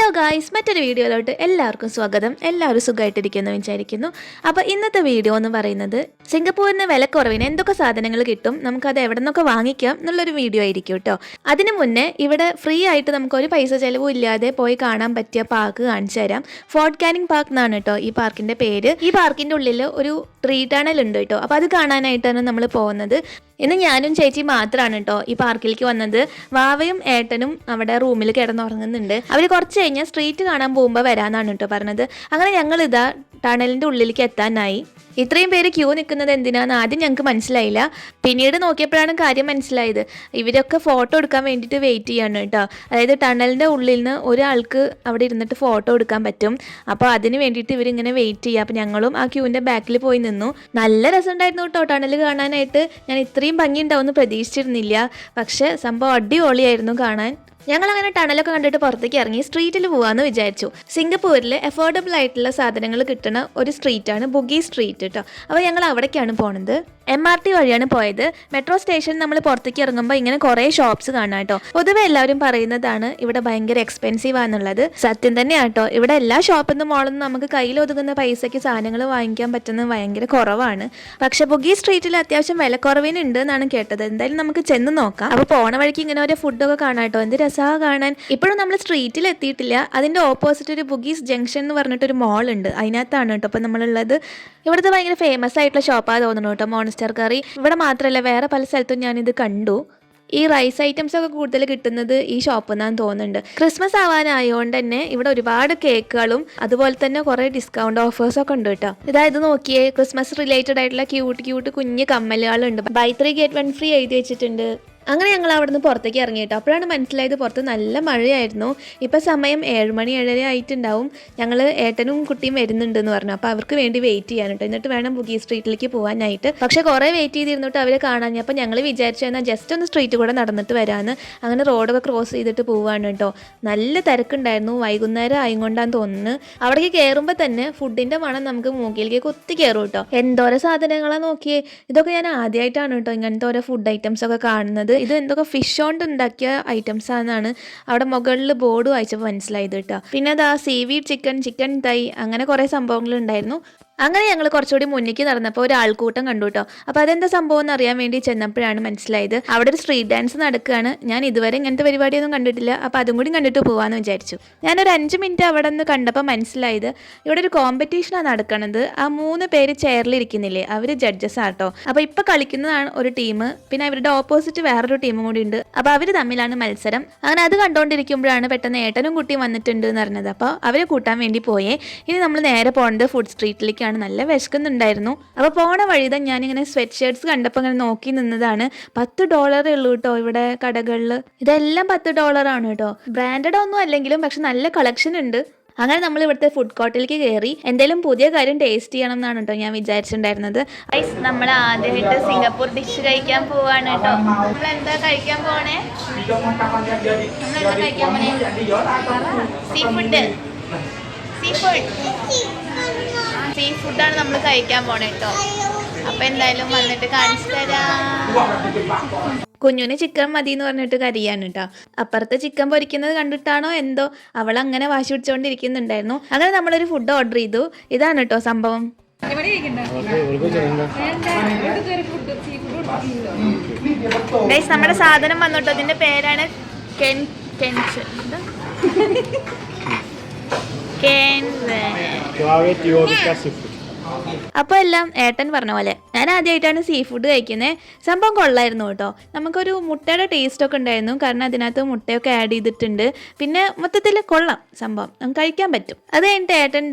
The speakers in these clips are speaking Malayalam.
ഹലോ ഗായ്സ്, മറ്റൊരു വീഡിയോയിലോട്ട് എല്ലാവർക്കും സ്വാഗതം. എല്ലാവരും സുഖമായിട്ടിരിക്കുന്നു വിചാരിക്കുന്നു. അപ്പോൾ ഇന്നത്തെ വീഡിയോ എന്ന് പറയുന്നത് സിംഗപ്പൂരിന് വിലക്കുറവിന് എന്തൊക്കെ സാധനങ്ങൾ കിട്ടും, നമുക്കത് എവിടെ നിന്നൊക്കെ വാങ്ങിക്കാം എന്നുള്ളൊരു വീഡിയോ ആയിരിക്കും കേട്ടോ. അതിന് മുന്നേ ഇവിടെ ഫ്രീ ആയിട്ട് നമുക്കൊരു പൈസ ചിലവും ഇല്ലാതെ പോയി കാണാൻ പറ്റിയ പാർക്ക് കാണിച്ചു തരാം. ഫോർട്ട് കാനിങ് പാർക്ക് എന്നാണ് കേട്ടോ ഈ പാർക്കിൻ്റെ പേര്. ഈ പാർക്കിൻ്റെ ഉള്ളിൽ ഒരു ട്രീ ടണൽ ഉണ്ട് കേട്ടോ. അപ്പോൾ അത് കാണാനായിട്ടാണ് നമ്മൾ പോകുന്നത്. ഇന്ന് ഞാനും ചേച്ചി മാത്രമാണ് കേട്ടോ ഈ പാർക്കിലേക്ക് വന്നത്. വാവയും ഏട്ടനും അവിടെ റൂമിൽ കിടന്നുറങ്ങുന്നുണ്ട്. അവർ കുറച്ച് കഴിഞ്ഞാൽ സ്ട്രീറ്റ് കാണാൻ പോകുമ്പോൾ വരാമെന്നാണ് കേട്ടോ പറഞ്ഞത്. അങ്ങനെ ഞങ്ങൾ ഇതാ ടണലിൻ്റെ ഉള്ളിലേക്ക് എത്താനായി. ഇത്രയും പേര് ക്യൂ നിൽക്കുന്നത് എന്തിനാന്ന് ആദ്യം ഞങ്ങൾക്ക് മനസ്സിലായില്ല. പിന്നീട് നോക്കിയപ്പോഴാണ് കാര്യം മനസ്സിലായത്. ഇവരൊക്കെ ഫോട്ടോ എടുക്കാൻ വേണ്ടിയിട്ട് വെയിറ്റ് ചെയ്യാണ് കേട്ടോ. അതായത് ടണലിൻ്റെ ഉള്ളിൽ നിന്ന് ഒരാൾക്ക് അവിടെ ഇരുന്നിട്ട് ഫോട്ടോ എടുക്കാൻ പറ്റും. അപ്പോൾ അതിന് വേണ്ടിയിട്ട് ഇവരിങ്ങനെ വെയിറ്റ് ചെയ്യുക. അപ്പോൾ ഞങ്ങളും ആ ക്യൂവിൻ്റെ ബാക്കിൽ പോയി നിന്നു. നല്ല രസമുണ്ടായിരുന്നു കേട്ടോ ടണൽ കാണാനായിട്ട്. ഞാൻ ഇത്രയും ഭംഗി ഉണ്ടാവുമെന്ന് പ്രതീക്ഷിച്ചിരുന്നില്ല. പക്ഷേ സംഭവം അടിപൊളിയായിരുന്നു കാണാൻ. ഞങ്ങളങ്ങനെ ടണലൊക്കെ കണ്ടിട്ട് പുറത്തേക്ക് ഇറങ്ങി സ്ട്രീറ്റിൽ പോകാമെന്ന് വിചാരിച്ചു. സിംഗപ്പൂരിൽ അഫോർഡബിൾ ആയിട്ടുള്ള സാധനങ്ങൾ കിട്ടുന്ന ഒരു സ്ട്രീറ്റാണ് ബുഗി സ്ട്രീറ്റ് കേട്ടോ. അപ്പോൾ ഞങ്ങൾ അവിടേക്കാണ് പോണത്. MRT വഴിയാണ് പോയത്. മെട്രോ സ്റ്റേഷൻ നമ്മൾ പുറത്തേക്ക് ഇറങ്ങുമ്പോൾ ഇങ്ങനെ കുറേ ഷോപ്സ് കാണാം കേട്ടോ. പൊതുവെ എല്ലാവരും പറയുന്നതാണ് ഇവിടെ ഭയങ്കര എക്സ്പെൻസീവ് ആണെന്നുള്ളത്. സത്യം തന്നെയാണ് കേട്ടോ. ഇവിടെ എല്ലാ ഷോപ്പിൽ നിന്നും മോളിൽ നിന്ന് നമുക്ക് കയ്യിൽ ഒതുങ്ങുന്ന പൈസയ്ക്ക് സാധനങ്ങൾ വാങ്ങിക്കാൻ പറ്റുന്നത് ഭയങ്കര കുറവാണ്. പക്ഷെ ബുഗി സ്ട്രീറ്റിൽ അത്യാവശ്യം വിലക്കുറവിനുണ്ട് എന്നാണ് കേട്ടത്. എന്തായാലും നമുക്ക് ചെന്ന് നോക്കാം. അപ്പോൾ പോണ വഴിക്ക് ഇങ്ങനെ ഒരു ഫുഡൊക്കെ കാണാം കേട്ടോ. എന്ത് രസമാണ് കാണാൻ. ഇപ്പോഴും നമ്മൾ സ്ട്രീറ്റിൽ എത്തിയിട്ടില്ല. അതിൻ്റെ ഓപ്പോസിറ്റ് ഒരു ബുഗീസ് ജംഗ്ഷൻ എന്ന് പറഞ്ഞിട്ടൊരു മോൾ ഉണ്ട്. അതിനകത്താണ് കേട്ടോ അപ്പോൾ നമ്മളുള്ളത്. ഇവിടുത്തെ ഭയങ്കര ഫേമസ് ആയിട്ടുള്ള ഷോപ്പാണ് തോന്നുന്നു കേട്ടോ മോൺസ്റ്റർ കറി. ഇവിടെ മാത്രമല്ല വേറെ പല സ്ഥലത്തും ഞാനിത് കണ്ടു. ഈ റൈസ് ഐറ്റംസ് ഒക്കെ കൂടുതൽ കിട്ടുന്നത് ഈ ഷോപ്പിൽ നിന്നാണ് തോന്നുന്നുണ്ട്. ക്രിസ്മസ് ആവാനായതുകൊണ്ട് തന്നെ ഇവിടെ ഒരുപാട് കേക്കുകളും അതുപോലെ തന്നെ കുറേ ഡിസ്കൗണ്ട് ഓഫേഴ്സൊക്കെ ഉണ്ട് കേട്ടോ. ഇതായത് നോക്കിയേ, ക്രിസ്മസ് റിലേറ്റഡ് ആയിട്ടുള്ള ക്യൂട്ട് കുഞ്ഞ് കമ്മലുകളുണ്ട്. ബൈ 3 get 1 free എഴുതി വെച്ചിട്ടുണ്ട്. അങ്ങനെ ഞങ്ങൾ അവിടെ നിന്ന് പുറത്തേക്ക് ഇറങ്ങി കേട്ടോ. അപ്പോഴാണ് മനസ്സിലായത് പുറത്ത് നല്ല മഴയായിരുന്നു. ഇപ്പം സമയം 7 മണി 7:30 ആയിട്ടുണ്ടാവും. ഞങ്ങൾ ഏട്ടനും കുട്ടിയും വരുന്നുണ്ടെന്ന് പറഞ്ഞു. അപ്പോൾ അവർക്ക് വേണ്ടി വെയിറ്റ് ചെയ്യാൻ കേട്ടോ. എന്നിട്ട് വേണം ബുഗി സ്ട്രീറ്റിലേക്ക് പോകാനായിട്ട്. പക്ഷേ കുറേ വെയിറ്റ് ചെയ്തിരുന്നിട്ട് അവരെ കാണാൻ. അപ്പോൾ ഞങ്ങൾ വിചാരിച്ചു എന്നാൽ ജസ്റ്റ് ഒന്ന് സ്ട്രീറ്റ് കൂടെ നടന്നിട്ട് വരാമെന്ന്. അങ്ങനെ റോഡൊക്കെ ക്രോസ് ചെയ്തിട്ട് പോവാണ് കേട്ടോ. നല്ല തിരക്കുണ്ടായിരുന്നു. വൈകുന്നേരം ആയിക്കൊണ്ടാന്ന് തോന്നുന്നു. അവിടേക്ക് കയറുമ്പോൾ തന്നെ ഫുഡിൻ്റെ മണം നമുക്ക് മൂക്കിലേക്ക് കുത്തി കയറും കേട്ടോ. എന്തോരം സാധനങ്ങളാണ് നോക്കിയേ. ഇതൊക്കെ ഞാൻ ആദ്യമായിട്ടാണ് കേട്ടോ ഇങ്ങനത്തെ ഓരോ ഫുഡ് ഐറ്റംസ് ഒക്കെ കാണുന്നത്. ഇത് എന്തൊക്കെ ഫിഷ് കൊണ്ട് ഉണ്ടാക്കിയ ഐറ്റംസ് ആണെന്നാണ് അവിടെ മുകളിൽ ബോർഡ് വായിച്ചപ്പോൾ മനസ്സിലായത് കേട്ടോ. പിന്നെ അത് സീവീഡ് ചിക്കൻ തൈ അങ്ങനെ കുറേ സംഭവങ്ങൾ ഉണ്ടായിരുന്നു. അങ്ങനെ ഞങ്ങൾ കുറച്ചുകൂടി മുന്നിലേക്ക് നടന്നപ്പോൾ ഒരു ആൾക്കൂട്ടം കണ്ടു കേട്ടോ. അപ്പോൾ അതെന്താ സംഭവം എന്ന് അറിയാൻ വേണ്ടി ചെന്നപ്പോഴാണ് മനസ്സിലായത് അവിടെ ഒരു സ്ട്രീറ്റ് ഡാൻസ് നടക്കുകയാണ്. ഞാൻ ഇതുവരെ ഇങ്ങനത്തെ പരിപാടിയൊന്നും കണ്ടിട്ടില്ല. അപ്പോൾ അതും കൂടി കണ്ടിട്ട് പോകാമെന്ന് വിചാരിച്ചു. ഞാനൊരു 5 മിനിറ്റ് അവിടെ നിന്ന് കണ്ടപ്പോൾ മനസ്സിലായത് ഇവിടെ ഒരു കോമ്പറ്റീഷനാണ് നടക്കുന്നത്. ആ 3 പേര് ചെയറിലിരിക്കുന്നില്ലേ, അവർ ജഡ്ജസ് ആട്ടോ. അപ്പോൾ ഇപ്പോൾ കളിക്കുന്നതാണ് ഒരു ടീം. പിന്നെ അവരുടെ ഓപ്പോസിറ്റ് വേറൊരു ടീമും കൂടി ഉണ്ട്. അപ്പോൾ അവർ തമ്മിലാണ് മത്സരം. അങ്ങനെ അത് കണ്ടുകൊണ്ടിരിക്കുമ്പോഴാണ് പെട്ടെന്ന് ഏട്ടനും കുട്ടിയും വന്നിട്ടുണ്ട് എന്ന് പറഞ്ഞത്. അപ്പോൾ അവരെ കൂട്ടാൻ വേണ്ടി പോയേ. ഇനി നമ്മൾ നേരെ പോകുന്നത് ഫുഡ് സ്ട്രീറ്റിലേക്ക്. നല്ല വിശക്കുന്നുണ്ടായിരുന്നു. അപ്പോൾ പോണ വഴിതാ ഞാനിങ്ങനെ സ്വെറ്റ് ഷർട്ട്സ് കണ്ടപ്പോൾ ഇങ്ങനെ നോക്കി നിന്നതാണ്. $10 ഉള്ളൂ കേട്ടോ ഇവിടെ കടകളിൽ. ഇതെല്ലാം $10 ആണ് കേട്ടോ. ബ്രാൻഡഡ് ഒന്നും അല്ലെങ്കിലും പക്ഷെ നല്ല കളക്ഷൻ ഉണ്ട്. അങ്ങനെ നമ്മൾ ഇവിടുത്തെ ഫുഡ് കോർട്ടിലേക്ക് കയറി എന്തെങ്കിലും പുതിയ കാര്യം ടേസ്റ്റ് ചെയ്യണം എന്നാണ് കേട്ടോ ഞാൻ വിചാരിച്ചിട്ടുണ്ടായിരുന്നത്. നമ്മൾ ആദ്യമായിട്ട് സിംഗപ്പൂർ ഡിഷ് കഴിക്കാൻ പോവാണ് കേട്ടോ. നമ്മൾ എന്താ കഴിക്കാൻ പോണേ? സീ ഫുഡാണ് നമ്മൾ കഴിക്കാൻ പോണേ കേട്ടോ. അപ്പം എന്തായാലും വന്നിട്ട് കാണിച്ചു തരാം. കുഞ്ഞുന് ചിക്കൻ മതി എന്ന് പറഞ്ഞിട്ട് കരിയാണ് കേട്ടോ. അപ്പുറത്ത് ചിക്കൻ പൊരിക്കുന്നത് കണ്ടിട്ടാണോ എന്തോ അവൾ അങ്ങനെ വാശി പിടിച്ചുകൊണ്ടിരിക്കുന്നുണ്ടായിരുന്നു. അങ്ങനെ നമ്മളൊരു ഫുഡ് ഓർഡർ ചെയ്തു. ഇതാണ് കേട്ടോ സംഭവം. ഗൈസ്, നമ്മുടെ സാധനം വന്നിട്ടോ. ഇതിന്റെ പേരാണ് അപ്പോൾ എല്ലാം ഏട്ടൻ പറഞ്ഞ പോലെ ഞാൻ ആദ്യമായിട്ടാണ് സീ ഫുഡ് കഴിക്കുന്നത്. സംഭവം കൊള്ളായിരുന്നു കേട്ടോ. നമുക്കൊരു മുട്ടയുടെ ടേസ്റ്റൊക്കെ ഉണ്ടായിരുന്നു. കാരണം അതിനകത്ത് മുട്ടയൊക്കെ ആഡ് ചെയ്തിട്ടുണ്ട്. പിന്നെ മൊത്തത്തിൽ കൊള്ളാം സംഭവം, നമുക്ക് കഴിക്കാൻ പറ്റും. അത് കഴിഞ്ഞിട്ട് ഏട്ടൻ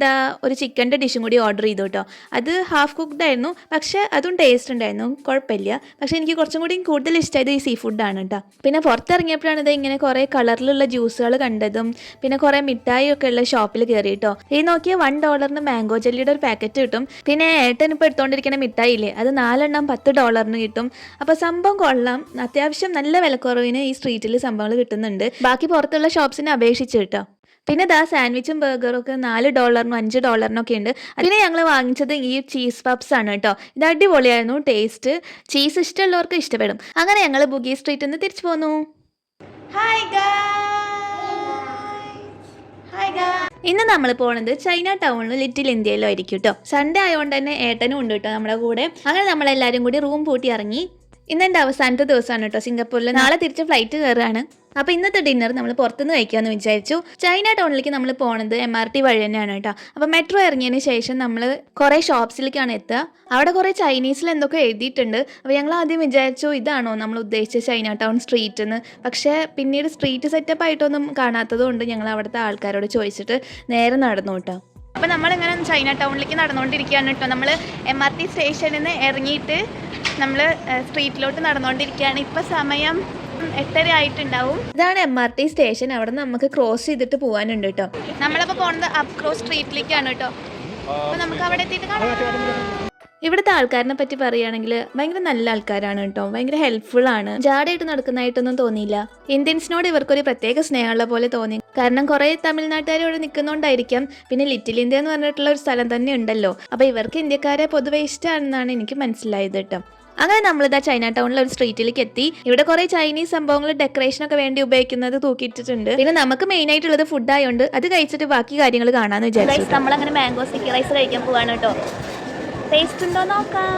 ഒരു ചിക്കൻ്റെ ഡിഷും കൂടി ഓർഡർ ചെയ്തു കേട്ടോ. അത് ഹാഫ് കുക്ക്ഡ് ആയിരുന്നു, പക്ഷേ അതും ടേസ്റ്റ് ഉണ്ടായിരുന്നു, കുഴപ്പമില്ല. പക്ഷേ എനിക്ക് കുറച്ചും കൂടി കൂടുതൽ ഇഷ്ടമായത് ഈ സീ ഫുഡാണ് കേട്ടോ. പിന്നെ പുറത്തിറങ്ങിയപ്പോഴാണ് ഇത് ഇങ്ങനെ കുറേ കളറിലുള്ള ജ്യൂസുകൾ കണ്ടതും പിന്നെ കുറേ മിഠായി ഒക്കെ ഉള്ള ഷോപ്പിൽ കയറി കേട്ടോ. ഈ നോക്കിയ $1 മാംഗോ ജെല്ലിയുടെ ഒരു പാക്കറ്റ് കിട്ടും. പിന്നെ ഏട്ടൻ ഇപ്പോൾ എടുത്തുകൊണ്ടിരിക്കുന്ന മിഠായില്ലേ, അത് 4 എണ്ണം $10 കിട്ടും. അപ്പോൾ സംഭവം കൊള്ളാം. അത്യാവശ്യം നല്ല വിലക്കുറവിന് ഈ സ്ട്രീറ്റിൽ സംഭവങ്ങൾ കിട്ടുന്നുണ്ട്, ബാക്കി പുറത്തുള്ള ഷോപ്സിനെ അപേക്ഷിച്ച് കേട്ടോ. പിന്നെ സാൻഡ്വിച്ചും ബർഗറും ഒക്കെ $4 $5 ഉണ്ട്. പിന്നെ ഞങ്ങൾ വാങ്ങിച്ചത് ഈ ചീസ് പപ്സ് ആണ് കേട്ടോ. ഇത് അടിപൊളിയായിരുന്നു ടേസ്റ്റ്. ചീസ് ഇഷ്ടമുള്ളവർക്ക് ഇഷ്ടപ്പെടും. അങ്ങനെ ഞങ്ങൾ ബുഗി സ്ട്രീറ്റിൽ നിന്ന് തിരിച്ചു പോന്നു. ഹായ് ഇന്ന് നമ്മൾ പോകുന്നത് ചൈന ടൗണിലും ലിറ്റിൽ ഇന്ത്യയിലും ആയിരിക്കും കേട്ടോ. സൺഡേ ആയതുകൊണ്ട് തന്നെ ഏട്ടനും ഉണ്ട് കേട്ടോ നമ്മുടെ കൂടെ. അങ്ങനെ നമ്മളെല്ലാവരും കൂടി റൂം പൂട്ടി ഇറങ്ങി. ഇന്ന് എൻ്റെ അവസാനത്തെ ദിവസമാണ് കേട്ടോ സിംഗപ്പൂരിൽ. നാളെ തിരിച്ച് ഫ്ലൈറ്റ് കയറുകയാണ്. അപ്പോൾ ഇന്നത്തെ ഡിന്നർ നമ്മൾ പുറത്തുനിന്ന് കഴിക്കാമെന്ന് വിചാരിച്ചു. ചൈന ടൗണിലേക്ക് നമ്മൾ പോകുന്നത് MRT വഴി തന്നെയാണ് കേട്ടോ. അപ്പോൾ മെട്രോ ഇറങ്ങിയതിന് ശേഷം നമ്മൾ കുറേ ഷോപ്സിലേക്കാണ് എത്തുക. അവിടെ കുറേ ചൈനീസിൽ എന്തൊക്കെ എഴുതിയിട്ടുണ്ട്. അപ്പോൾ ഞങ്ങൾ ആദ്യം വിചാരിച്ചു ഇതാണോ നമ്മൾ ഉദ്ദേശിച്ച ചൈന ടൗൺ സ്ട്രീറ്റ് എന്ന്. പക്ഷേ പിന്നീട് സ്ട്രീറ്റ് സെറ്റപ്പ് ആയിട്ടൊന്നും കാണാത്തത് കൊണ്ട് ഞങ്ങൾ അവിടുത്തെ ആൾക്കാരോട് ചോദിച്ചിട്ട് നേരെ നടന്നു കേട്ടോ. അപ്പോൾ നമ്മളിങ്ങനെ ചൈന ടൗണിലേക്ക് നടന്നുകൊണ്ടിരിക്കുകയാണ് കേട്ടോ. നമ്മൾ MRT സ്റ്റേഷനിൽ നിന്ന് ഇറങ്ങിയിട്ട് നമ്മൾ സ്ട്രീറ്റിലോട്ട് നടന്നുകൊണ്ടിരിക്കുകയാണ്. ഇപ്പോൾ സമയം 8:30 ആയിട്ടുണ്ടാവും. ഇതാണ് MRT സ്റ്റേഷൻ. അവിടെ നിന്ന് നമുക്ക് ക്രോസ് ചെയ്തിട്ട് പോകാനുണ്ട് കേട്ടോ. നമ്മളിപ്പോൾ പോകുന്നത് അപ് ക്രോസ് സ്ട്രീറ്റിലേക്കാണ് കേട്ടോ. അപ്പോൾ നമുക്ക് അവിടെ എത്തിയിട്ട് കാണാം. ഇവിടുത്തെ ആൾക്കാരിനെ പറ്റി പറയുകയാണെങ്കിൽ ഭയങ്കര നല്ല ആൾക്കാരാണ് കേട്ടോ. ഭയങ്കര ഹെൽപ്ഫുൾ ആണ്. ജാടയായിട്ട് നടക്കുന്നതായിട്ടൊന്നും തോന്നിയില്ല. ഇന്ത്യൻസിനോട് ഇവർക്കൊരു പ്രത്യേക സ്നേഹമുള്ള പോലെ തോന്നി. കാരണം കുറേ തമിഴ്നാട്ടുകാർ ഇവിടെ നിൽക്കുന്നതുകൊണ്ടായിരിക്കാം. പിന്നെ ലിറ്റിൽ ഇന്ത്യ എന്ന് പറഞ്ഞിട്ടുള്ള ഒരു സ്ഥലം തന്നെ ഉണ്ടല്ലോ. അപ്പോൾ ഇവർക്ക് ഇന്ത്യക്കാരെ പൊതുവെ ഇഷ്ടമാണെന്നാണ് എനിക്ക് മനസ്സിലായത് കേട്ടോ. അങ്ങനെ നമ്മളിതാ ചൈന ടൗണിലെ ഒരു സ്ട്രീറ്റിലേക്ക് എത്തി. ഇവിടെ കുറേ ചൈനീസ് സംഭവങ്ങൾ ഡെക്കറേഷനൊക്കെ വേണ്ടി ഉപയോഗിക്കുന്നത് തൂക്കിയിട്ടിട്ടുണ്ട്. പിന്നെ നമുക്ക് മെയിൻ ആയിട്ടുള്ളത് ഫുഡ് ആയതുകൊണ്ട് അത് കഴിച്ചിട്ട് ബാക്കി കാര്യങ്ങൾ കാണാമെന്ന് വിചാരിച്ചു. നമ്മളങ്ങനെ മാംഗോ സ്റ്റിക്കി റൈസ് കഴിക്കാൻ പോവാണ് കേട്ടോ. ടേസ്റ്റ് ഉണ്ടോ നോക്കാം.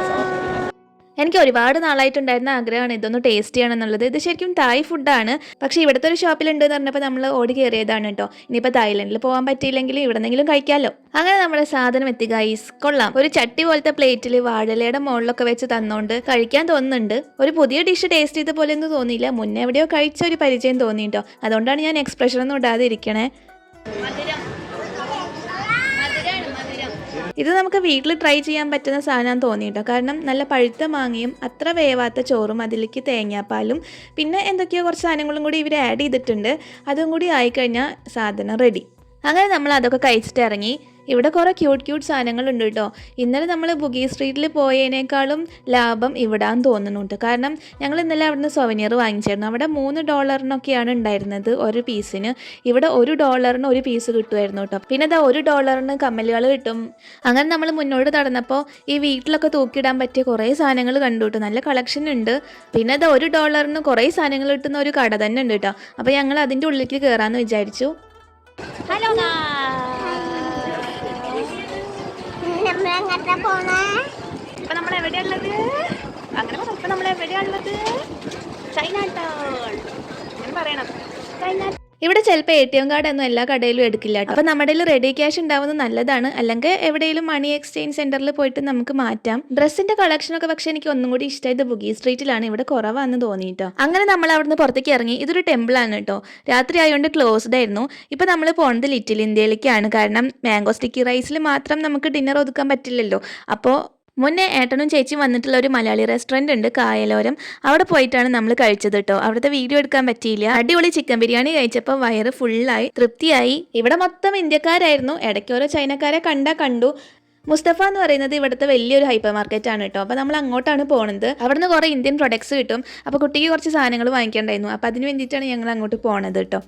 എനിക്ക് ഒരുപാട് നാളായിട്ടുണ്ടായിരുന്ന ആഗ്രഹമാണ് ഇതൊന്ന് ടേസ്റ്റ് ചെയ്യണം എന്നുള്ളത്. ഇത് ശരിക്കും തായ് ഫുഡാണ്. പക്ഷേ ഇവിടുത്തെ ഒരു ഷോപ്പിലുണ്ട് എന്ന് പറഞ്ഞപ്പോൾ നമ്മൾ ഓടി കയറിയതാണ് കേട്ടോ. ഇനിയിപ്പോൾ തായ്ലൻഡിൽ പോകാൻ പറ്റിയില്ലെങ്കിൽ ഇവിടെ നിന്നെങ്കിലും കഴിക്കാമല്ലോ. അങ്ങനെ നമ്മുടെ സാധനം എത്തി ഗൈസ്. കൊള്ളാം. ഒരു ചട്ടി പോലത്തെ പ്ലേറ്റിൽ വാഴലയുടെ മുകളിലൊക്കെ വെച്ച് തന്നോണ്ട് കഴിക്കാൻ തോന്നുന്നുണ്ട്. ഒരു പുതിയ ഡിഷ് ടേസ്റ്റ് ചെയ്ത പോലെ ഒന്നും തോന്നിയില്ല. മുന്നേ എവിടെയോ കഴിച്ച ഒരു പരിചയം തോന്നി കേട്ടോ. അതുകൊണ്ടാണ് ഞാൻ എക്സ്പ്രഷനൊന്നും ഇടാതെ ഇരിക്കണേ. ഇത് നമുക്ക് വീട്ടിൽ ട്രൈ ചെയ്യാൻ പറ്റുന്ന സാധനം തോന്നി കേട്ടോ. കാരണം നല്ല പഴുത്ത മാങ്ങയും അത്ര വേവാത്ത ചോറും അതിലേക്ക് തേങ്ങാപ്പാലും പിന്നെ എന്തൊക്കെയോ കുറച്ച് സാധനങ്ങളും കൂടി ഇവർ ആഡ് ചെയ്തിട്ടുണ്ട്. അതും കൂടി ആയിക്കഴിഞ്ഞാൽ സാധനം റെഡി. അങ്ങനെ നമ്മൾ അതൊക്കെ കഴിച്ചിട്ട് ഇറങ്ങി. ഇവിടെ കുറേ ക്യൂട്ട് സാധനങ്ങളുണ്ട് കേട്ടോ. ഇന്നലെ നമ്മൾ ബുഗി സ്ട്രീറ്റിൽ പോയതിനേക്കാളും ലാഭം ഇവിടാന്ന് തോന്നുന്നുണ്ട്. കാരണം ഞങ്ങൾ ഇന്നലെ അവിടുന്ന് സൊവനിയർ വാങ്ങിച്ചായിരുന്നു. അവിടെ $3 ഉണ്ടായിരുന്നത് ഒരു പീസിന്. ഇവിടെ $1 ഒരു പീസ് കിട്ടുമായിരുന്നു കേട്ടോ. പിന്നെ ഇതാ $1 കമ്മലുകൾ കിട്ടും. അങ്ങനെ നമ്മൾ മുന്നോട്ട് നടന്നപ്പോൾ ഈ വീട്ടിലൊക്കെ തൂക്കിയിടാൻ പറ്റിയ കുറേ സാധനങ്ങൾ കണ്ടു കേട്ടോ. നല്ല കളക്ഷൻ ഉണ്ട്. പിന്നെ ഇതാ $1 കുറേ സാധനങ്ങൾ കിട്ടുന്ന ഒരു കട തന്നെ ഉണ്ട് കേട്ടോ. അപ്പോൾ ഞങ്ങൾ അതിൻ്റെ ഉള്ളിലേക്ക് കയറാമെന്ന് വിചാരിച്ചു. ഹലോ ഇപ്പൊ നമ്മൾ എവിടെയുള്ളത്? അങ്ങനെ ഇപ്പൊ നമ്മൾ എവിടെയുള്ളത്? ചൈന ടൗൺ എന്ന് പറയണം. ഇവിടെ ചിലപ്പോൾ ATM കാർഡ് ഒന്നും എല്ലാ കടയിലും എടുക്കില്ല കേട്ടോ. അപ്പോൾ നമ്മുടെ കയ്യിൽ റെഡി ക്യാഷ് ഉണ്ടാവുന്നത് നല്ലതാണ്. അല്ലെങ്കിൽ എവിടെയെങ്കിലും മണി എക്സ്ചേഞ്ച് സെന്ററിൽ പോയിട്ട് നമുക്ക് മാറ്റാം. ഡ്രസ്സിന്റെ കളക്ഷനൊക്കെ പക്ഷേ എനിക്ക് ഒന്നും കൂടി ഇഷ്ടമായത് ബുഗി സ്ട്രീറ്റിലാണ്. ഇവിടെ കുറവാണെന്ന് തോന്നിയിട്ടോ. അങ്ങനെ നമ്മൾ അവിടുന്ന് പുറത്തേക്ക് ഇറങ്ങി. ഇതൊരു ടെമ്പിൾ ആണ് കേട്ടോ. രാത്രി ആയതുകൊണ്ട് ക്ലോസ്ഡ് ആയിരുന്നു. ഇപ്പൊ നമ്മൾ പോകുന്നത് ലിറ്റിൽ ഇന്ത്യയിലേക്കാണ്. കാരണം മാംഗോ സ്റ്റിക്കി റൈസിൽ മാത്രം നമുക്ക് ഡിന്നർ ഒതുക്കാൻ പറ്റില്ലല്ലോ. അപ്പോൾ മുന്നേ ഏട്ടനും ചേച്ചിയും വന്നിട്ടുള്ള ഒരു മലയാളി റെസ്റ്റോറൻറ്റ് ഉണ്ട് കായലോരം. അവിടെ പോയിട്ടാണ് നമ്മൾ കഴിച്ചത് കേട്ടോ. അവിടുത്തെ വീഡിയോ എടുക്കാൻ പറ്റിയില്ല. അടിപൊളി ചിക്കൻ ബിരിയാണി കഴിച്ചപ്പോൾ വയറ് ഫുള്ളായി, തൃപ്തിയായി. ഇവിടെ മൊത്തം ഇന്ത്യക്കാരായിരുന്നു. ഇടയ്ക്ക് ഓരോ ചൈനക്കാരെ കണ്ടു. മുസ്തഫ എന്ന് പറയുന്നത് ഇവിടുത്തെ വലിയൊരു ഹൈപ്പർ മാർക്കറ്റ് ആണ് കേട്ടോ. അപ്പോൾ നമ്മൾ അങ്ങോട്ടാണ് പോകുന്നത്. അവിടുന്ന് കുറേ ഇന്ത്യൻ പ്രൊഡക്ട്സ് കിട്ടും. അപ്പോൾ കുട്ടിക്ക് കുറച്ച് സാധനങ്ങൾ വാങ്ങിക്കേണ്ടായിരുന്നു. അപ്പോൾ അതിന് വേണ്ടിയിട്ടാണ് ഞങ്ങൾ അങ്ങോട്ട് പോകുന്നത് കേട്ടോ.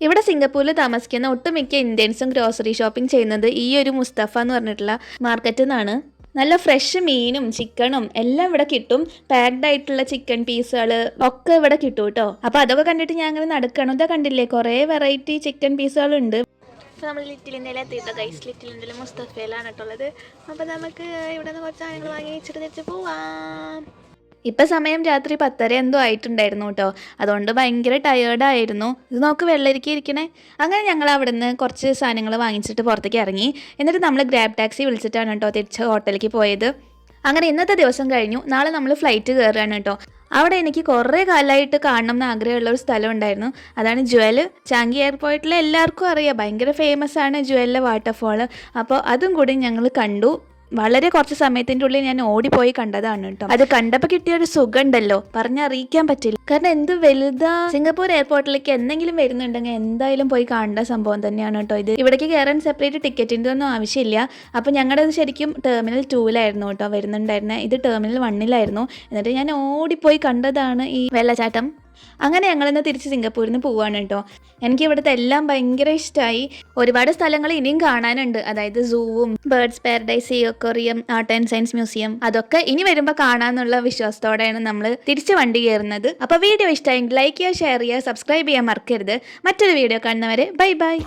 ഇവിടെ സിംഗപ്പൂരിൽ താമസിക്കുന്ന ഒട്ടുമിക്ക ഇന്ത്യൻസും ഗ്രോസറി ഷോപ്പിംഗ് ചെയ്യുന്നത് ഈ ഒരു മുസ്തഫ എന്ന് പറഞ്ഞിട്ടുള്ള മാർക്കറ്റിൽ നിന്നാണ്. നല്ല ഫ്രഷ് മീനും ചിക്കനും എല്ലാം ഇവിടെ കിട്ടും. പാക്ഡ് ആയിട്ടുള്ള ചിക്കൻ പീസുകൾ ഒക്കെ ഇവിടെ കിട്ടും കേട്ടോ. അപ്പോൾ അതൊക്കെ കണ്ടിട്ട് ഞാൻ അങ്ങനെ നടക്കണം. ഇതാ കണ്ടില്ലേ, കുറേ വെറൈറ്റി ചിക്കൻ പീസുകളുണ്ട്. അപ്പോൾ നമ്മൾ ലിറ്റിൽ ഇന്ത്യയിൽ എത്തിയിട്ടോ ഗൈസ്. ലിറ്റിൽ ഇന്ത്യയിൽ മുസ്തഫയിലാണ് കേട്ടുള്ളത്. അപ്പോൾ നമുക്ക് ഇവിടെ നിന്ന് കുറച്ച് സാധനങ്ങൾ വാങ്ങി വെച്ചിട്ട് തിരിച്ച് പോവാം. ഇപ്പം സമയം രാത്രി 10:30 എന്തോ ആയിട്ടുണ്ടായിരുന്നു കേട്ടോ. അതുകൊണ്ട് ഭയങ്കര ടയേർഡായിരുന്നു. ഇത് നോക്ക് വെള്ളരിക്ക ഇരിക്കണേ. അങ്ങനെ ഞങ്ങൾ അവിടെ നിന്ന് കുറച്ച് സാധനങ്ങൾ വാങ്ങിച്ചിട്ട് പുറത്തേക്ക് ഇറങ്ങി. എന്നിട്ട് നമ്മൾ ഗ്രാബ് ടാക്സി വിളിച്ചിട്ടാണ് കേട്ടോ തിരിച്ച് ഹോട്ടലിലേക്ക് പോയത്. അങ്ങനെ ഇന്നത്തെ ദിവസം കഴിഞ്ഞു. നാളെ നമ്മൾ ഫ്ലൈറ്റ് കയറുകയാണ് കേട്ടോ. അവിടെ എനിക്ക് കുറേ കാലമായിട്ട് കാണണം എന്ന് ആഗ്രഹമുള്ള ഒരു സ്ഥലം ഉണ്ടായിരുന്നു. അതാണ് ജുവൽ. ചാങ്കി എയർപോർട്ടിൽ എല്ലാവർക്കും അറിയാം, ഭയങ്കര ഫേമസ് ആണ് ജുവലിലെ വാട്ടർഫോൾ. അപ്പോൾ അതും കൂടി ഞങ്ങൾ കണ്ടു. വളരെ കുറച്ച് സമയത്തിൻ്റെ ഉള്ളിൽ ഞാൻ ഓടിപ്പോയി കണ്ടതാണ് കേട്ടോ. അത് കണ്ടപ്പോൾ കിട്ടിയൊരു സുഖം ഉണ്ടല്ലോ, പറഞ്ഞറിയിക്കാൻ പറ്റില്ല. കാരണം എന്ത് വലുതാ. സിംഗപ്പൂർ എയർപോർട്ടിലേക്ക് എന്തെങ്കിലും വരുന്നുണ്ടെങ്കിൽ എന്തായാലും പോയി കാണേണ്ട സംഭവം തന്നെയാണ് കേട്ടോ ഇത്. ഇവിടേക്ക് കയറാൻ സെപ്പറേറ്റ് ടിക്കറ്റിൻ്റെ ഒന്നും ആവശ്യമില്ല. അപ്പോൾ ഞങ്ങളുടെ ശരിക്കും ടെർമിനൽ 2-ലായിരുന്നു കേട്ടോ വരുന്നുണ്ടായിരുന്നത്. ഇത് ടെർമിനൽ 1-ലായിരുന്നു. എന്നിട്ട് ഞാൻ ഓടിപ്പോയി കണ്ടതാണ് ഈ വെള്ളച്ചാട്ടം. അങ്ങനെ ഞങ്ങളിന്ന് തിരിച്ച് സിംഗപ്പൂരിൽ നിന്ന് പോവുകയാണ് കേട്ടോ. എനിക്ക് ഇവിടുത്തെ എല്ലാം ഭയങ്കര ഇഷ്ടമായി. ഒരുപാട് സ്ഥലങ്ങൾ ഇനിയും കാണാനുണ്ട്. അതായത് സൂവും ബേർഡ്സ് പാരഡൈസ്, സിയോക്കോറിയം, ആർട്ട് ആൻഡ് സയൻസ് മ്യൂസിയം, അതൊക്കെ ഇനി വരുമ്പോൾ കാണാമെന്നുള്ള വിശ്വാസത്തോടെയാണ് നമ്മൾ തിരിച്ച് വണ്ടി കയറുന്നത്. അപ്പോൾ വീഡിയോ ഇഷ്ടമായെങ്കിൽ ലൈക്ക് ചെയ്യുക, ഷെയർ ചെയ്യുക, സബ്സ്ക്രൈബ് ചെയ്യാൻ മറക്കരുത്. മറ്റൊരു വീഡിയോ കാണുന്നവരെ ബൈ.